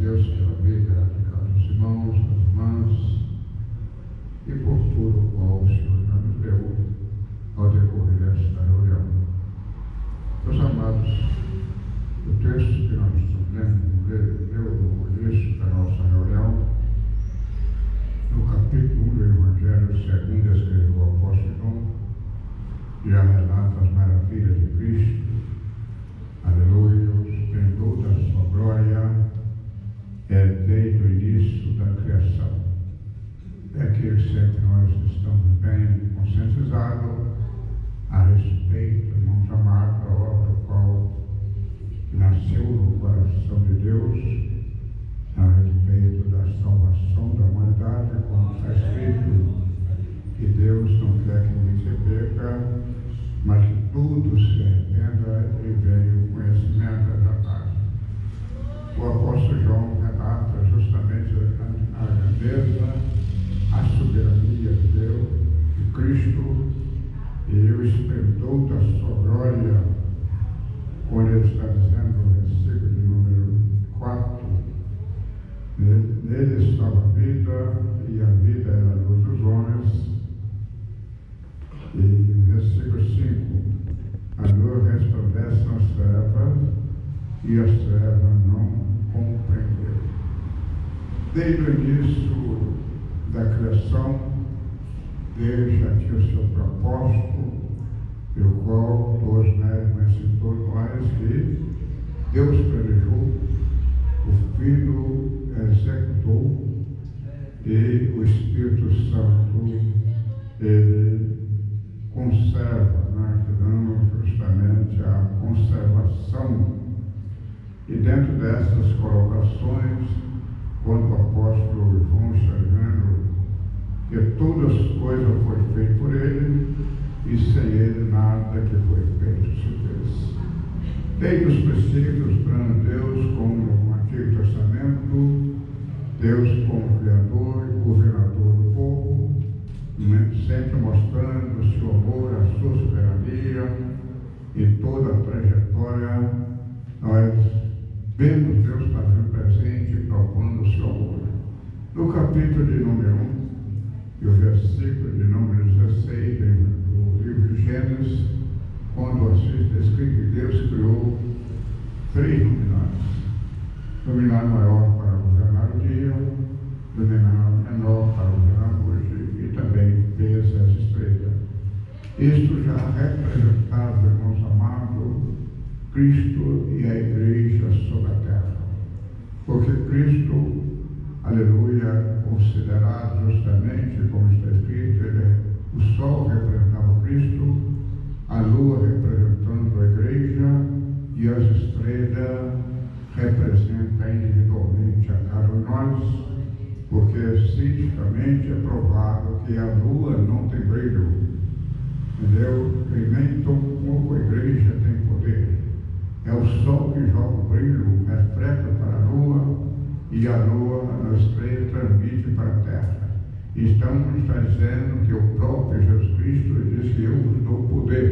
Deus pela vida de cada dos irmãos, das irmãs, e por tudo o qual o Senhor já nos deu ao decorrer desta reunião. Meus amados, o texto que nós estamos leu no início da nossa reunião, no capítulo 1 do Evangelho segundo escreveu o apóstolo João, já relata as maravilhas de Cristo, aleluia, o esplendor da sua glória, desde o início da criação. É que sempre nós estamos bem conscientizados a respeito, irmãos amados, da obra do qual nasceu no coração de Deus, a respeito da salvação da humanidade, como está escrito, que Deus não quer que ninguém se perca, mas que todos se arrependa e venham o conhecimento da verdade. O apóstolo João relata justamente a grandeza, a soberania de Deus, de Cristo, e o esplendor da sua glória, quando ele está dizendo no versículo de número 4, nele estava a vida, e a vida era a luz dos homens. E versículo 5, a luz resplandece nas trevas, e as trevas não compreenderam. Desde o início da criação, Deus já tinha o seu propósito, pelo qual todos todos nós que Deus planejou, o Filho executou e o Espírito Santo ele conserva, nós damos justamente a conservação. E dentro dessas colocações, quando o apóstolo João está dizendo que todas as coisas foram feitas por ele, e sem ele nada que foi feito se fez. Desde os princípios, o plano de Deus, como no Antigo Testamento, Deus como Criador e governador do povo, sempre mostrando o seu amor, a sua soberania, em toda a trajetória, nós vemos Deus fazendo presente e propondo o seu amor. No capítulo de número 1, e o versículo de número 16 do livro de Gênesis, quando assim está escrito que Deus criou 3 luminares. Luminário maior para governar o dia, luminário menor para governar a noite, e também fez as estrelas. Isto já representava, irmãos amados, Cristo e a igreja sobre a terra. Porque Cristo, aleluia, considerado justamente, como está escrito, o sol representava Cristo, a lua representando a igreja e as estrelas representam individualmente a cada um de nós, porque cientificamente é provado que a lua não tem brilho, entendeu? E nem tão pouco a igreja tem poder. É o sol que joga o brilho, reflete para a lua, e a lua, a estrela, transmite para a terra. Então, está dizendo que o próprio Jesus Cristo diz que eu vos dou poder.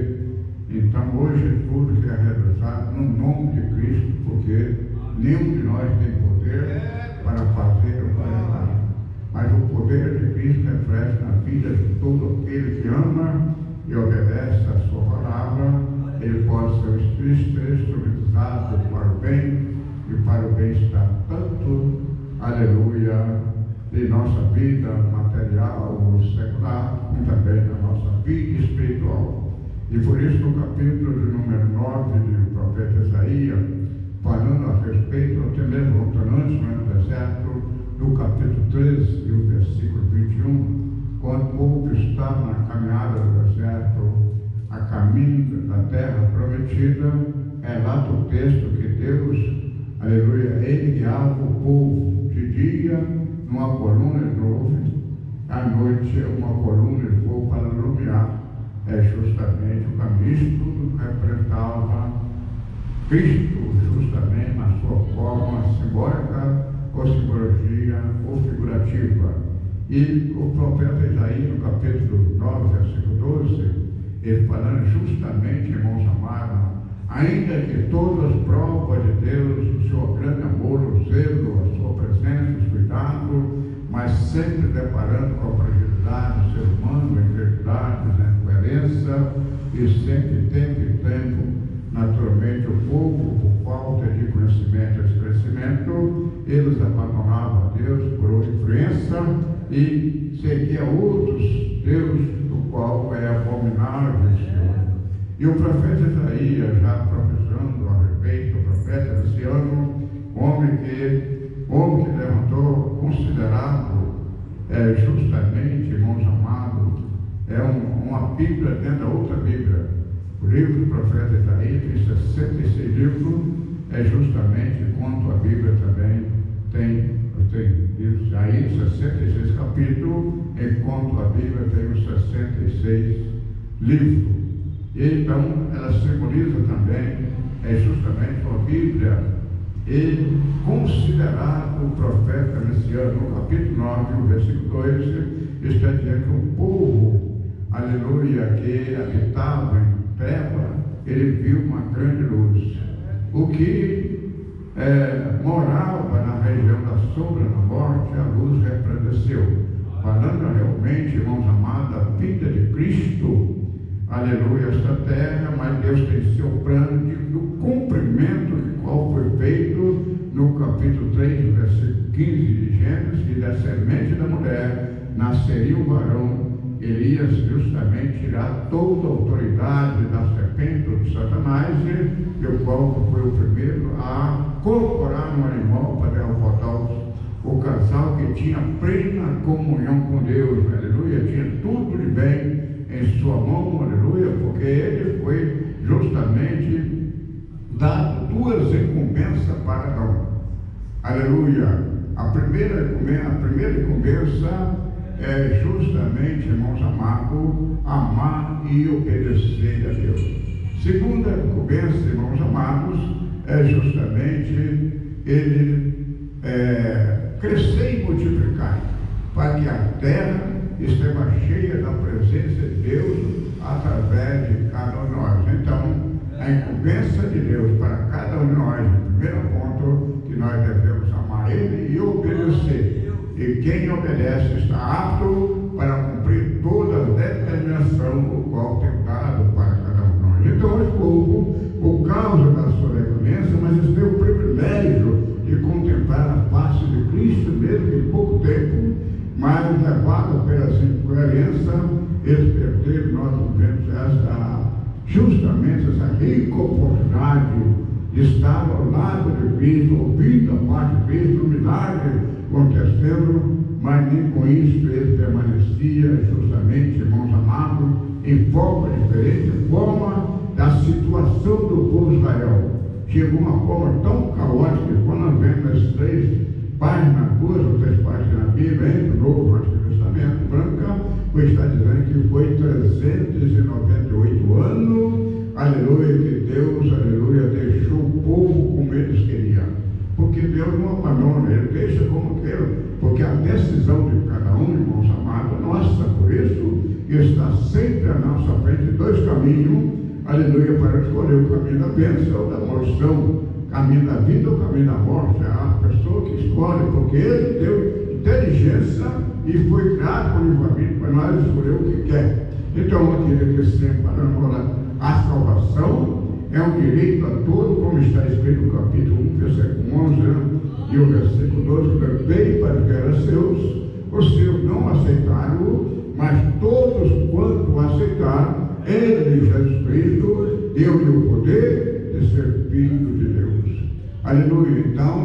Então, hoje, tudo que é realizado no nome de Cristo, porque nenhum de nós tem poder para fazer o que é. Mas o poder de Cristo reflete na vida de todo aquele que ama e obedece a sua palavra. Ele pode ser instrumentalizado para o bem e para o bem-estar, tanto, aleluia, de nossa vida material ou secular, como também da nossa vida espiritual. E por isso, no capítulo de número 9 do profeta Isaías, falando a respeito, até mesmo voltando antes no deserto, no capítulo 13 e o versículo 21, quando o povo estava na caminhada do deserto, a caminho da terra prometida, é lá do texto que Deus, aleluia, ele guiava o povo de dia numa coluna de nuvem, à noite uma coluna de fogo para iluminar. É justamente o caminho. Isso tudo representava Cristo, justamente na sua forma simbólica, ou simbologia, ou figurativa. E o profeta Isaías, no capítulo 9, versículo 12, ele falando justamente, irmãos amados, ainda que todas as provas de Deus, o seu grande amor, o zelo, a sua sempre deparando com a fragilidade do ser humano, a incredulidade, a incoerência, e sempre, tempo, naturalmente, o povo, por falta de conhecimento e esclarecimento, eles abandonavam a Deus por influência e seguia outros Deus, do qual é abominável o Senhor. E o profeta Isaías, já profetizando a respeito, o profeta anciano, homem que levantou, considerado justamente, irmãos amados, é uma Bíblia dentro da outra Bíblia. O livro do profeta Isaías tem 66 livros, é justamente quanto a Bíblia também tem aí 66 capítulos, enquanto a Bíblia tem os 66 livros. E então ela simboliza também, justamente a Bíblia, e considerado o profeta messiânico, no capítulo 9, o versículo 2, está dizendo que o povo, aleluia, que habitava em treva, ele viu uma grande luz. O que morava na região da sombra da morte, a luz resplandeceu. Falando realmente, irmãos amados, a vida de Cristo, aleluia, esta terra, mas Deus tem seu plano do cumprimento de qual foi feito no capítulo 3, versículo 15 de Gênesis, e da semente da mulher nasceria um varão, ele ia justamente tirar toda a autoridade da serpente ou de Satanás, e o qual foi o primeiro a corporar um animal para derrotar o casal que tinha plena comunhão com Deus, aleluia, tinha tudo de bem em sua mão, aleluia, porque ele foi justamente dado duas recompensas para Adão, aleluia. A primeira recompensa é justamente, irmãos amados, amar e obedecer a Deus. Segunda recompensa, irmãos amados, é justamente ele crescer e multiplicar, para que a terra esteja cheia da presença de Deus através de cada um de nós. Então, a recompensa de Deus para cada um de nós, o primeiro ponto, que nós devemos amar Ele e obedecer. E quem obedece está apto para cumprir toda a determinação o qual tem dado para cada um de nós. Então, o povo, por causa da sua recompensa, mas eles têm o privilégio de contemplar a face de Cristo, mesmo em pouco tempo, mas levado pelas incoerências, eles perderam, nós vivemos justamente essa rica oportunidade de estar ao lado de Cristo, ouvindo a parte de Cristo, um milagre acontecendo, mas nem com isso ele permanecia justamente, irmãos amados, em forma diferente, forma da situação do povo de Israel. Chegou uma forma tão caótica que quando nós vemos as três páginas, duas ou três páginas na Bíblia, entre o Novo e o Antigo Testamento, branca, pois está dizendo que foi 398 anos, aleluia, que Deus, aleluia, deixou o povo como eles queriam. Porque Deus não abandona, Ele deixa como quer, porque a decisão de cada um, irmãos amados, é nossa. Por isso, está sempre à nossa frente dois caminhos, aleluia, para escolher o caminho da bênção ou da maldição, caminho da vida ou caminho da morte. É a pessoa que escolhe, porque Ele deu inteligência e foi criado por livramento para nós escolher o que quer. Então, eu queria que sempre a salvação é um direito a todo, como está escrito no capítulo 1, versículo 11, e o versículo 12, que veio para que eram seus, os seus não aceitaram, mas todos quanto aceitaram, Ele, Jesus Cristo, deu-lhe o poder de ser filho de Deus. Aleluia. Então,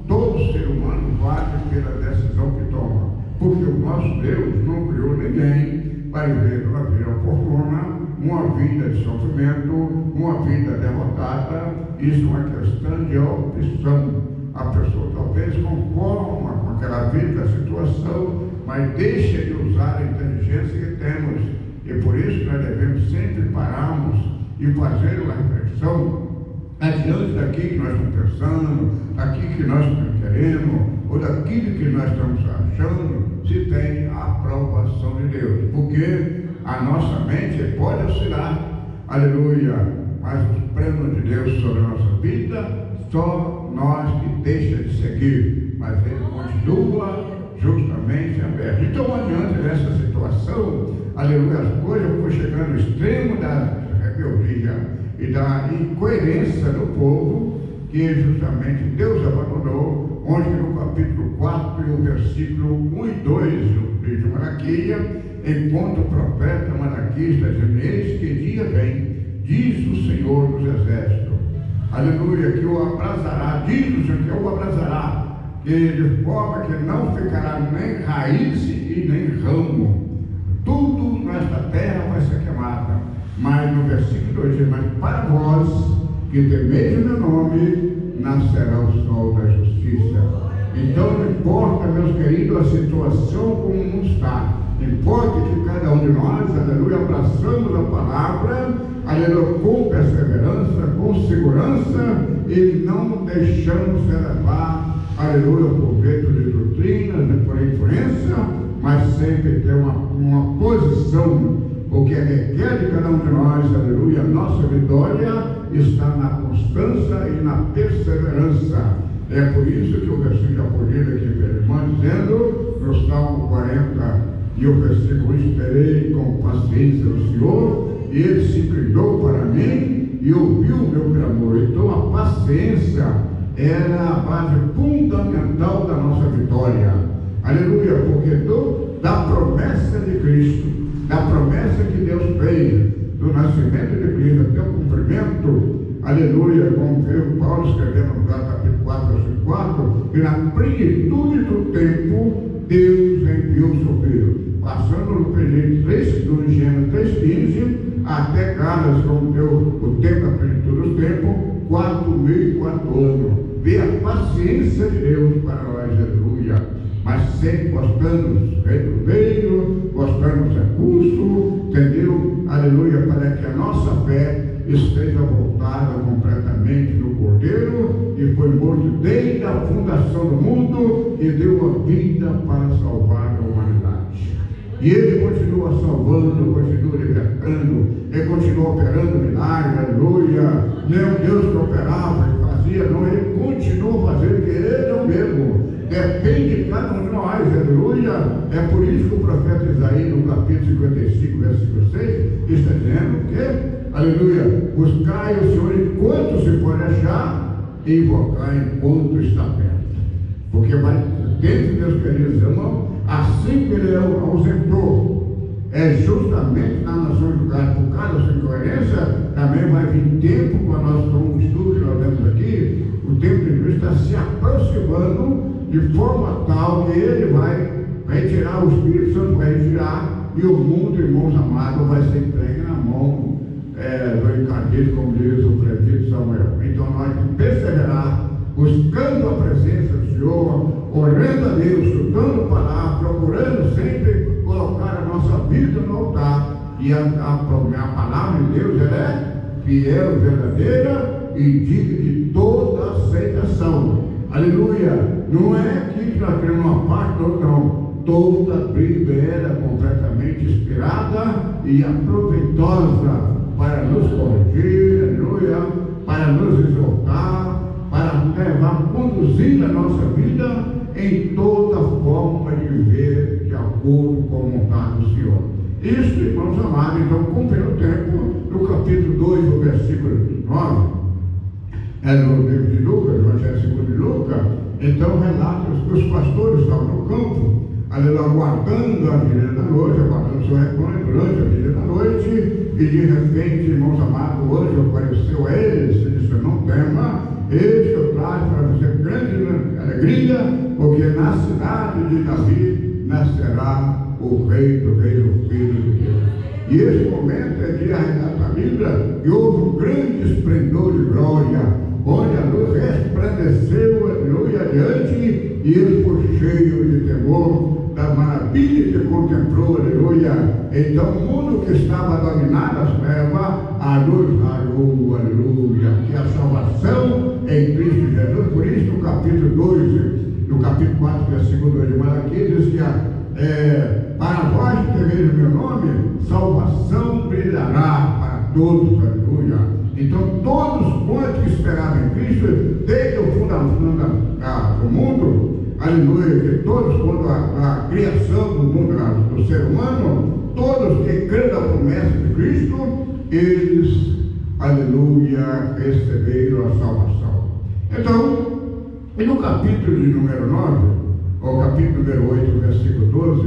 todo ser humano vale pela decisão que toma, porque o nosso Deus não criou ninguém para viver uma vida oportuna, uma vida de sofrimento, uma vida derrotada. Isso é uma questão de opção. A pessoa talvez conforma com aquela vida, a situação, mas deixa de usar a inteligência que temos. E por isso nós devemos sempre pararmos e fazer uma reflexão adiante daquilo que nós estamos pensando, daquilo que nós estamos querendo, ou daquilo que nós estamos achando, se tem a aprovação de Deus. Porque a nossa mente pode oscilar, aleluia, mas os planos de Deus sobre a nossa vida, só nós que deixa de seguir, mas Ele continua justamente aberto. Então, adiante dessa situação, aleluia, as coisas foram chegando ao extremo da rebeldia e da incoerência do povo, que justamente Deus abandonou, onde no capítulo 4, o versículo 1 e 2 do livro de Malaquias, encontra o profeta malaquista dizendo: eis que dia vem, diz o Senhor dos Exércitos, aleluia, que o abrasará, diz o Senhor, que o abrasará, que de forma que não ficará nem raiz e nem ramo, tudo nesta terra vai ser queimada. Mas no versículo 2 diz: mas para vós que temeis o meu nome, nascerá o sol da justiça. Então não importa, meus queridos, a situação como está, importa que cada um de nós, aleluia, abraçamos a palavra, aleluia, com perseverança, com segurança, e não deixamos se levar, aleluia, por vento de doutrinas, por influência, mas sempre ter uma posição, porque requer de cada um de nós, aleluia, a nossa vitória está na constância e na perseverança. É por isso que o versículo já foi lido aqui pela irmã, dizendo, no Salmo 40, e o versículo: esperei com paciência o Senhor, e Ele se inclinou para mim e ouviu o meu clamor. Então a paciência era a base fundamental da nossa vitória. Aleluia, porque da promessa de Cristo, da promessa que Deus fez, do nascimento de Cristo até o cumprimento, aleluia, como veio Paulo escrevendo no capítulo 4, versículo 4, que na plenitude do tempo Deus enviou o seu Filho, passando no período do Gênesis 3,15 até Gálatas, como deu o tempo da plenitude do tempo, 4.004 anos. Vê a paciência de Deus para nós, aleluia, mas sempre mostrando retroveiro, mostrando recurso, entendeu? Aleluia, para que a nossa fé esteja voltada completamente no Cordeiro, que foi morto desde a fundação do mundo e deu a vida para salvar a humanidade. E Ele continua salvando, continua libertando, Ele continua operando milagres, aleluia. Não é o Deus que operava e fazia, não, Ele continua fazendo, porque Ele é o mesmo. Depende de cada um de nós, aleluia. É por isso que o profeta Isaías, no capítulo 55, versículo 6, está dizendo que, aleluia, buscai o Senhor enquanto se pode achar, e invocar enquanto está perto. Porque vai dentro, meus queridos irmãos, assim que Ele ausentou, é justamente na nação julgada, por causa da sua incoerência, também vai vir tempo, quando nós estamos estudo que nós vemos aqui, o tempo de Cristo está se aproximando de forma tal que Ele vai retirar, o Espírito Santo vai retirar, e o mundo, irmãos amados, vai ser entregue na mão do encardido, como diz o prefeito Samuel. Então nós temos que perseverar, buscando a presença do Senhor, orando a Deus, estudando a palavra, procurando sempre colocar a nossa vida no altar. E a palavra de Deus, ela é fiel, verdadeira e digna de toda aceitação. Aleluia! Não é que nós temos uma parte ou não. Toda a Bíblia era completamente inspirada e proveitosa para nos corrigir, aleluia, para nos exortar, para levar, conduzir a nossa vida em toda forma de viver de acordo com a vontade do Senhor. Isso, irmãos amados, então, cumprindo o tempo, no capítulo 2, no versículo 9, no livro de Lucas, Evangelho segundo de Lucas, então relata que os pastores estavam no campo, aleluia, aguardando a vigília da noite, aguardando o seu rebanho durante a vigília da noite, e de repente, irmãos amados, o anjo apareceu a eles e disse: não tema, eis que eu trago para você grande alegria, porque na cidade de Davi nascerá o Rei do Rei, o Filho de Deus. E esse momento é de arredatar a Bíblia, e houve um grande esplendor de glória, onde a luz resplandeceu, aleluia, adiante, e ele foi cheio de temor da maravilha que contemplou, aleluia. Então o mundo que estava dominado às trevas, a luz raiou, aleluia, que a salvação em Cristo Jesus. Por isso no capítulo 2, no capítulo 4, versículo 2 de Malaquias, diz que para vós que temeis o meu nome, salvação brilhará para todos, aleluia. Então todos quantos que esperavam em Cristo, desde o fundamento do mundo, aleluia, que todos, quando a criação do mundo, do ser humano, todos que creem na promessa de Cristo, eles, aleluia, receberam a salvação. Então, e no capítulo de número 9, ou capítulo número 8, versículo 12,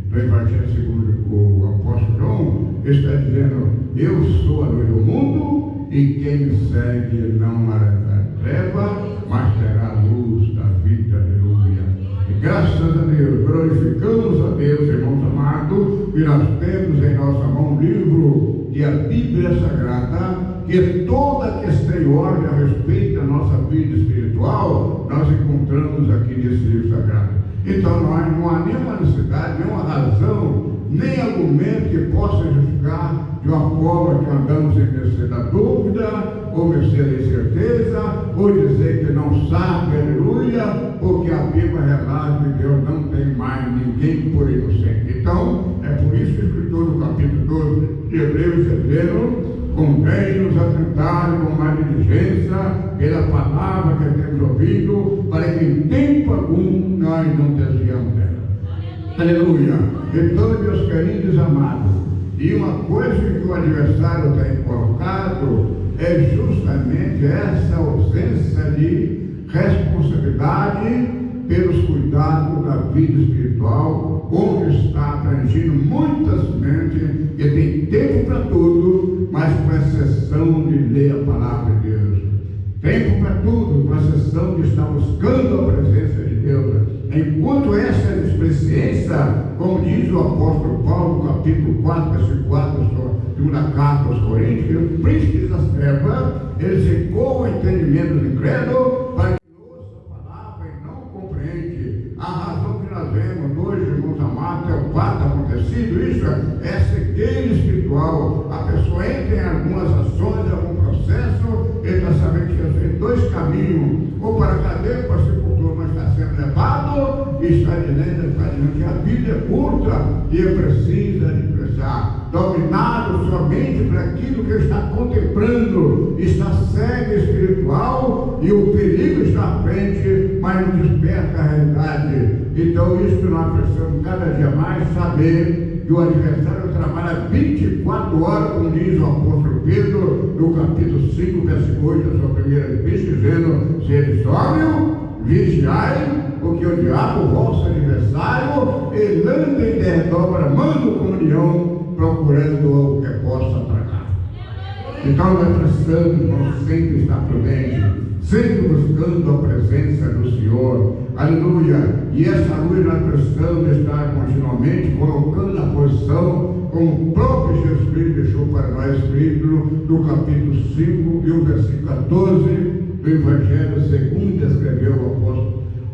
do Evangelho segundo o apóstolo João, está dizendo: eu sou a luz do mundo, e quem me segue não andará em treva, mas terá a luz da vida. Aleluia. E graças a Deus, glorificamos a Deus, irmãos amados, e nós temos em nossa mão um livro que é a Bíblia Sagrada, que toda questão e ordem a respeito da nossa vida espiritual, nós encontramos aqui nesse livro sagrado. Então não há nenhuma necessidade, nenhuma razão, nem argumento que possa justificar de uma forma que andamos em mercê da dúvida, ou mercê da incerteza, ou dizer que não sabe, aleluia, porque a Bíblia relata que Deus não tem mais ninguém por inocente. Então, é por isso que o escritor do capítulo 12 de Hebreus está dizendo: convém-nos atentar com mais diligência pela palavra que temos ouvido, para que em tempo algum nós não desviamos dela. Aleluia. Então, meus queridos amados, e uma coisa que o adversário tem colocado é justamente essa ausência de responsabilidade pelos cuidados da vida espiritual, onde está abrangindo muitas mentes que tem tempo para tudo, mas com exceção de ler a palavra de Deus. Tempo para tudo, com exceção de estar buscando a presença de Deus. Enquanto essa experiência, como diz o apóstolo Paulo, no capítulo 4, versículo 4, segunda carta aos Coríntios, que os príncipes das trevas, eles secou o entendimento do incrédulo, para que ouça a palavra e não compreende. A razão que nós vemos hoje, irmãos amados, é o fato acontecido, isso é cegueira espiritual. A pessoa entra em algumas ações, em algum processo, ele está sabendo que tem dois caminhos, ou para a cadeia, ou para a sepultura, mas está sendo levado, e está dizendo que a vida é curta e precisa de pensar, dominado somente por aquilo que está contemplando, está cego espiritual, e o perigo está à frente, mas não desperta a realidade. Então, isso que nós precisamos cada dia mais saber, que o adversário trabalha 24 horas, como diz o apóstolo Pedro, no capítulo 5, versículo 8, da sua primeira epístola, dizendo: sede sóbrio, vigiai, porque o diabo, vosso adversário, ele anda em derredor, bramando comunhão, procurando o que possa tragar. Então nós precisamos sempre estar prudentes, sempre buscando a presença do Senhor, aleluia. E essa luz nós precisamos estar continuamente colocando na posição, como o próprio Jesus Cristo deixou para nós escrito no capítulo 5 e o versículo 14 do Evangelho segundo escreveu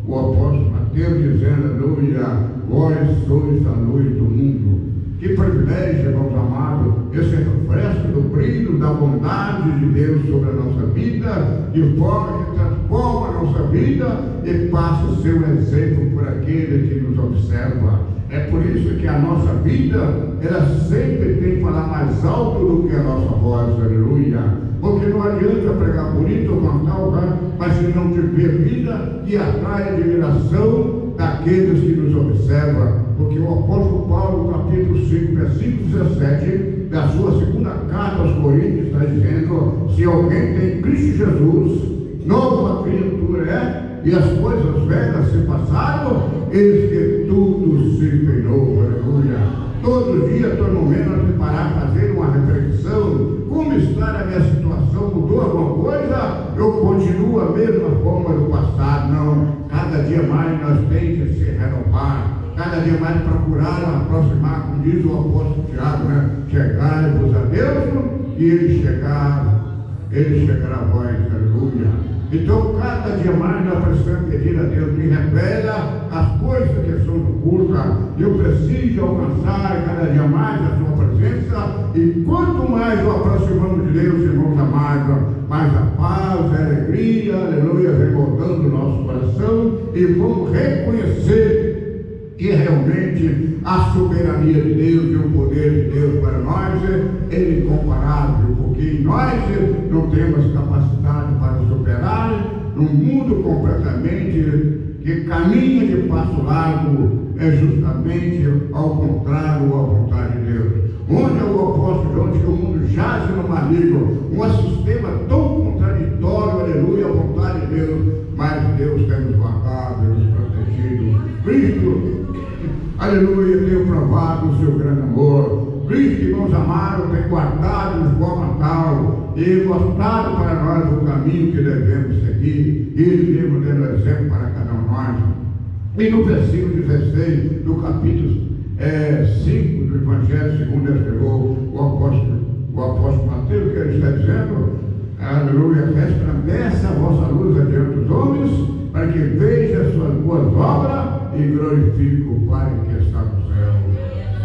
o apóstolo Mateus, dizendo: aleluia, vós sois a luz do mundo. Que privilégio, irmãos amados, esse refresco do brilho da bondade de Deus sobre a nossa vida, de forma que transforma a nossa vida e passa o seu exemplo por aquele que nos observa. É por isso que a nossa vida, ela sempre tem que falar mais alto do que a nossa voz, aleluia. Porque não adianta pregar bonito ou cantar, mas se não tiver vida, que atrai a admiração daqueles que nos observam. Porque o apóstolo Paulo, no capítulo 5, versículo 17, da sua segunda carta aos Coríntios, está dizendo: se alguém tem Cristo Jesus, nova criatura é, e as coisas velhas se passaram, eis que tudo se fez novo, aleluia. Todo dia, todo momento, nós temos que parar para fazer uma reflexão. Como está a minha situação? Mudou alguma coisa? Eu continuo a mesma forma do passado? Não. Cada dia mais nós temos que se renovar. Cada dia mais procurar aproximar, como diz o apóstolo Tiago, né? Chegai-vos a Deus, e ele chegará a vós, aleluia. Então, cada dia mais nós precisamos pedir a Deus, me revela as coisas que são ocultas. Eu preciso alcançar cada dia mais a sua presença, e quanto mais nos aproximamos de Deus, irmãos amados, mais a paz, a alegria, aleluia, vem moldando o nosso coração, e vamos reconhecer que realmente a soberania de Deus e o poder de Deus para nós é incomparável, porque nós não temos capacidade para superar num mundo completamente que caminha de passo largo é justamente ao contrário à vontade de Deus. Onde é o apóstolo João diz que o mundo jaz no maligno, um sistema tão contraditório, aleluia, à vontade de Deus, mas Deus tem nos guardado, nos protegido. Cristo, aleluia, tem provado o seu grande amor. Cristo, irmãos amados, tem guardado de forma tal e mostrado para nós o caminho que devemos seguir. Ele mesmo dando exemplo para cada um de nós. E no versículo 16 do capítulo 5 do Evangelho, segundo escreveu o apóstolo Mateus, que ele está dizendo, aleluia, resplandeça a vossa luz adiante dos homens, para que veja as suas boas obras e glorifique o Pai que está no céu.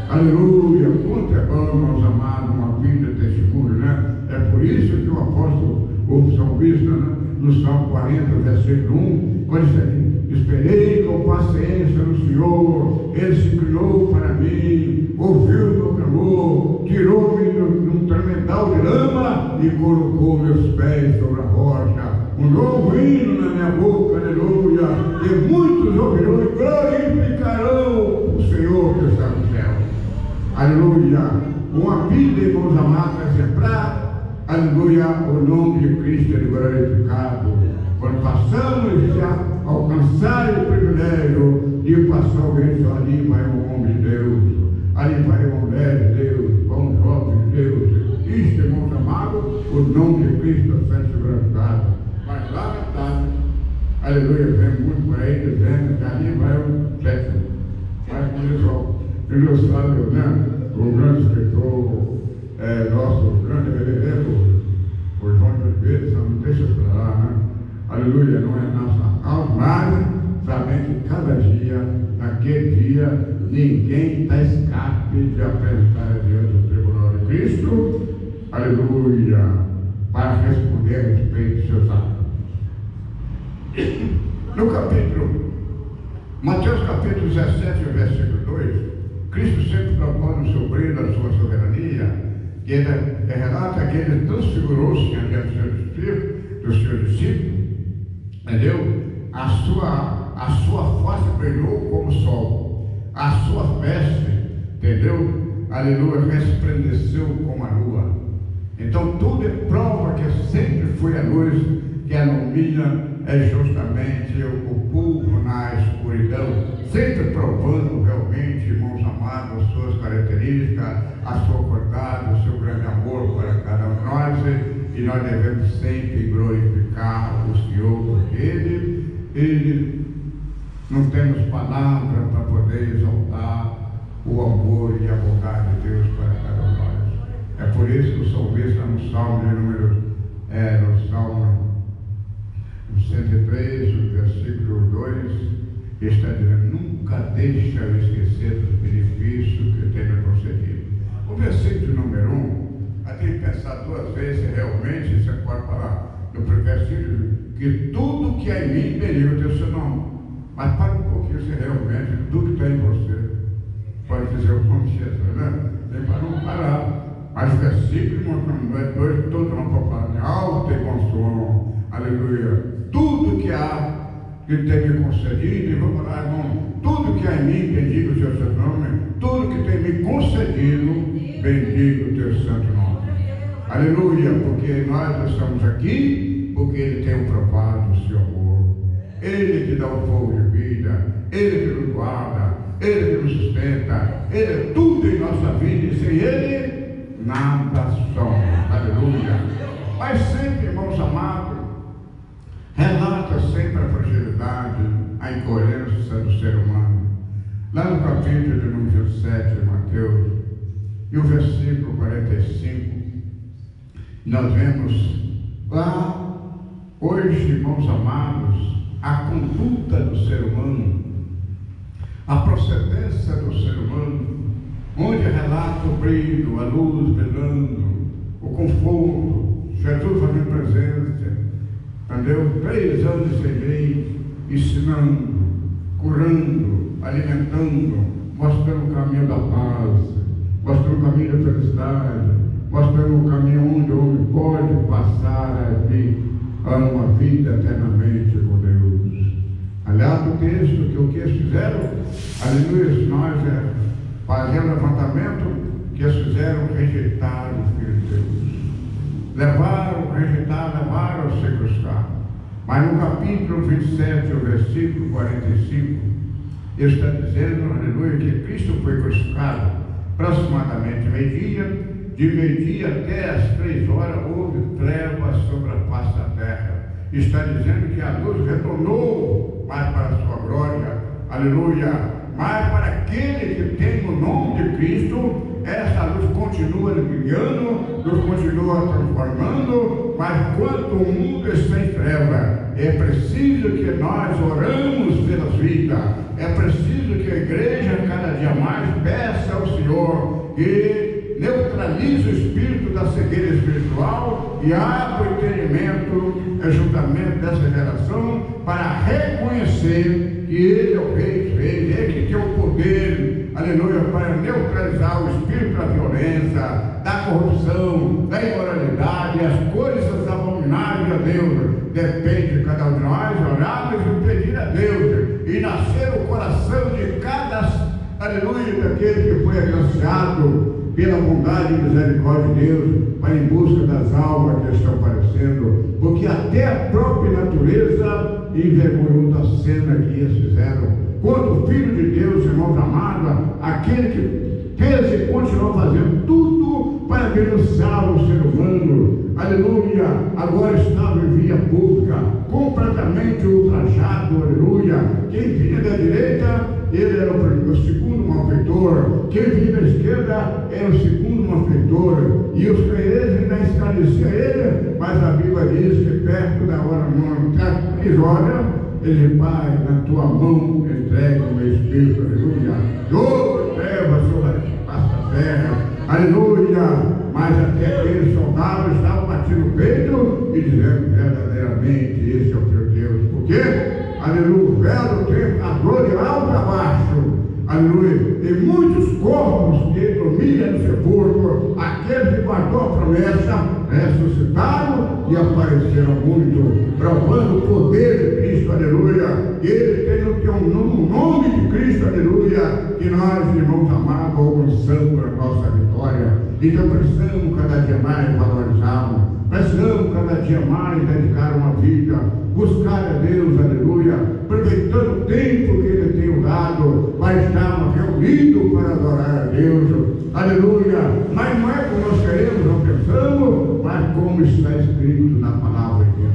Aleluia, quanto é bom, irmãos amados, uma vida de testemunho, né? É por isso que o apóstolo, o salmista, né? No Salmo 40, versículo 1, quando diz aqui, esperei com paciência no Senhor, Ele se inclinou para mim, ouviu o meu clamor, tirou-me num tremendal de lama e colocou meus pés sobre a rocha. Um novo hino na minha boca, aleluia, e muitos ouvirão e glorificarão o Senhor que está no céu. Aleluia, uma vida, irmãos amados, exemplar. Aleluia, o nome de Cristo é glorificado. Quando passamos a alcançar o privilégio de passar o grito, ali vai um homem de Deus, ali vai uma mulher de Deus, vai um jovem de Deus. Isto, irmãos amados, o nome de Cristo é sempre glorificado. Mas lá na tarde, aleluia, vem muito por aí dizendo que ali vai um sétimo. Mas por isso, ele sabe, né? O grande escritor, nosso grande reverendo, o João de Oliveira, só não deixa para lá, né? Aleluia, não é nossa causa, mas sabendo que cada dia, naquele dia, ninguém está escape de apresentar diante do tribunal de Cristo, aleluia, para responder a respeito de seus atos. No capítulo, Mateus capítulo 17, versículo 2, Cristo sempre propõe o seu brilho da sua soberania, que ele relata que ele transfigurou-se diante dos seus discípulos, entendeu? A sua face brilhou como o sol, a sua veste, entendeu? Aleluia, resplandeceu como a lua. Então tudo é prova que sempre foi a luz que ilumina justamente o povo na escuridão, sempre provando realmente, irmãos amados, as suas características, a sua qualidade, o seu grande amor para cada um de nós, e nós devemos sempre glorificar o Senhor, porque Ele não temos palavras para poder exaltar o amor e a bondade de Deus para cada um de nós. É por isso que o salmista no Salmo de número, no Salmo 103, o versículo 2, está dizendo, nunca deixa eu esquecer dos benefícios que tem me concedido. O versículo número 1, a gente pensar duas vezes se realmente você pode falar no versículo que tudo que é em mim bendiga o teu seu nome. Mas para um pouquinho se realmente tudo que tem em você pode dizer o nome de Jesus, né? Tem para não parar. Mas o versículo dois, todo não pode falar de alto e bom som. Aleluia. Tudo que há que tem me concedido, e vamos lá, irmão, tudo que há em mim, bendiga o teu santo nome, tudo que tem me concedido, bendiga o teu santo nome. Aleluia, porque nós estamos aqui, porque Ele tem provado o seu amor. Ele que dá o fogo de vida, Ele que nos guarda, Ele que nos sustenta, Ele é tudo em nossa vida, e sem Ele, nada somos. Aleluia. Mas sempre, irmãos amados, relata sempre a fragilidade, a incoerência do ser humano. Lá no capítulo de número 7 de Mateus, e o versículo 45, nós vemos lá, hoje, irmãos amados, a conduta do ser humano, a procedência do ser humano, onde relata o brilho, a luz brilhando, o conforto, Jesus fazendo presença, entendeu? 3 anos sem lei, ensinando, curando, alimentando, mostrando o caminho da paz, mostrando o caminho da felicidade, mostrando o caminho onde o homem pode passar a uma vida eternamente com Deus. aliado o texto que o que eles fizeram, aleluia, nós fazemos o levantamento que eles fizeram, rejeitar o Filho de Deus. Levaram a ser crucificado. Mas no capítulo 27, o versículo 45, ele está dizendo, aleluia, que Cristo foi crucificado aproximadamente meio-dia, de meio-dia até as 3 horas houve trevas sobre a face da terra. Está dizendo que a luz retornou mais para a sua glória, aleluia, mas para aquele que tem o nome de Cristo, essa luz continua brilhando, luz continua transformando, mas quando o mundo está em treva, é preciso que nós oramos pelas vidas, é preciso que a igreja cada dia mais peça ao Senhor que neutralize o espírito da cegueira espiritual e abra o entendimento juntamente dessa geração para reconhecer que Ele é o Rei dos Reis, Ele que tem o poder, aleluia, para neutralizar o espírito da violência, da corrupção, da imoralidade, as coisas abomináveis a Deus. Depende de cada um de nós orarmos e pedir a Deus e nascer o coração de cada, aleluia, daquele que foi agraciado pela bondade e misericórdia de Deus, para em busca das almas que estão aparecendo, porque até a própria natureza envergonhou da cena que eles fizeram. Quando o Filho de Deus, irmãos amados, aquele que fez e continuou fazendo tudo para denunciar o ser humano, aleluia, agora estava em via pública, completamente ultrajado, aleluia. Quem vinha da direita, ele era o segundo malfeitor, quem vinha da esquerda era o segundo malfeitor, e os crentes ainda esclareciam ele, mas a Bíblia diz que perto da hora nona, 3 horas, ele, Pai, na tua mão entrega o meu espírito, aleluia. Jogo treva sobre a face da terra, aleluia. Mas até aqueles soldados estavam batendo o peito e dizendo verdadeiramente: esse é o teu Deus. Por quê? Aleluia, o velho tempo, a glória alta abaixo, aleluia, e muitos corpos que ele dormia no sepulcro, aqueles que guardou a promessa, ressuscitaram e apareceram muito, provando o poder de Cristo, aleluia. Ele tem o nome de Cristo, aleluia, que nós, irmãos amados, alcançamos a nossa vitória. Então precisamos cada dia mais valorizá-lo, precisamos cada dia mais dedicar uma vida, buscar a Deus, aleluia, aproveitando o tempo que Ele tem dado, para estarmos reunidos para adorar a Deus, aleluia. Mas não é como nós queremos, não pensamos, mas como está escrito na palavra de Deus.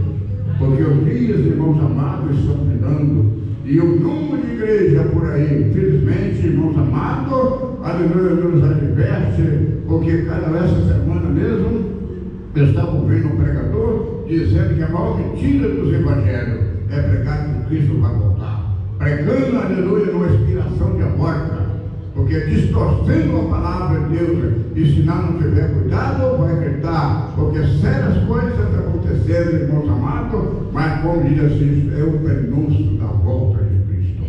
Porque os dias, irmãos amados, estão finando, e o número de igreja por aí, infelizmente, irmãos amados, aleluia, nos adverte, porque essa semana mesmo, eu estava ouvindo um pregador dizendo que a maior mentira dos evangelhos é pregar que Cristo vai voltar, pregando, aleluia, numa inspiração diabólica, porque distorcendo a palavra de Deus, e se não tiver cuidado, vai acreditar, porque sérias coisas aconteceram, irmãos amados, mas como diz assim, é o prenúncio da volta de Cristo.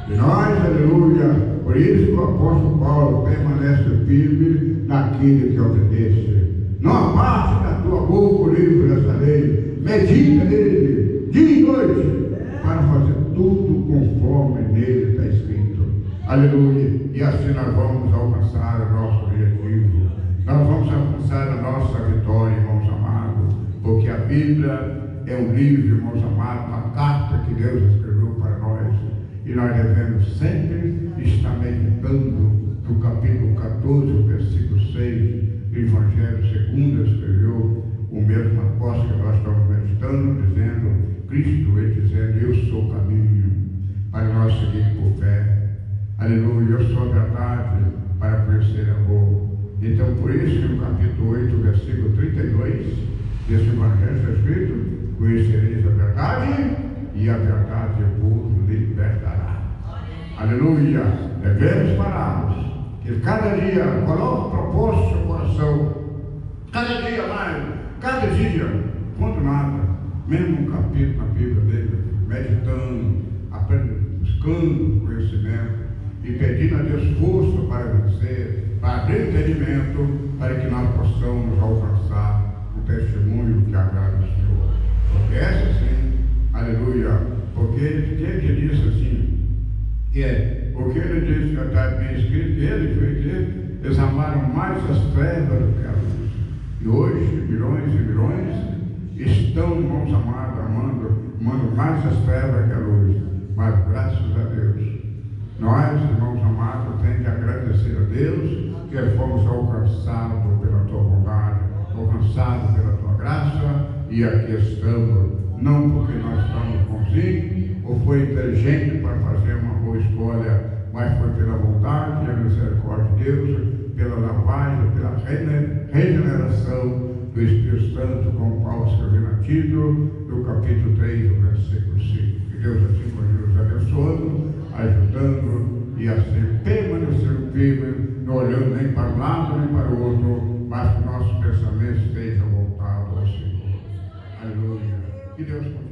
E nós, aleluia, por isso que o apóstolo Paulo permanece firme naquilo que obedece. Não aparte da tua boca o livro dessa lei, medita nele, dia e noite, para fazer tudo conforme nele está escrito. Aleluia. E assim nós vamos alcançar o nosso objetivo. Nós vamos alcançar a nossa vitória, irmãos amados, porque a Bíblia é um livro, irmãos amados, uma carta que Deus escreveu para nós. E nós devemos sempre estar meditando no capítulo 14, versículo 6, do Evangelho segundo escreveu o mesmo apóstolo que nós estamos meditando, dizendo, Cristo ele dizendo, eu sou o caminho para nós seguir por fé. Aleluia, eu sou a verdade para conhecer amor. Então, por isso que no capítulo 8, versículo 32, desse Evangelho está escrito, conhecereis a verdade e a verdade vos libertará. Aleluia, devemos pararmos, que cada dia coloque propósito no seu coração, cada dia mais, cada dia, quanto nada, mesmo um capítulo na Bíblia dele, meditando, aprendendo, buscando conhecimento, e pedindo a Deus força para vencer, para abrir entendimento, para que nós possamos alcançar o testemunho que agrada o Senhor. Porque essa sim, aleluia, Porque ele disse assim, o que ele disse que está bem escrito, que ele foi que eles amaram mais as trevas do que a luz. E hoje, milhões e milhões estão, irmãos amados, amando mais as trevas que a luz. Mas graças a Deus, nós, irmãos amados, temos que agradecer a Deus que fomos alcançados pela tua bondade, alcançados pela tua graça, e aqui estamos, não porque nós estamos bonzinhos ou foi inteligente para fazer uma boa escolha, mas foi pela vontade e a misericórdia de Deus, pela lavagem, pela regeneração do Espírito Santo, como Paulo escreveu na Tito, no capítulo 3, do versículo 5. Que Deus assim continue abençoando, ajudando e assim permanecendo firme, não olhando nem para um lado nem para o outro, mas que o nosso pensamento esteja voltado ao Senhor. Aleluia. Que Deus continue.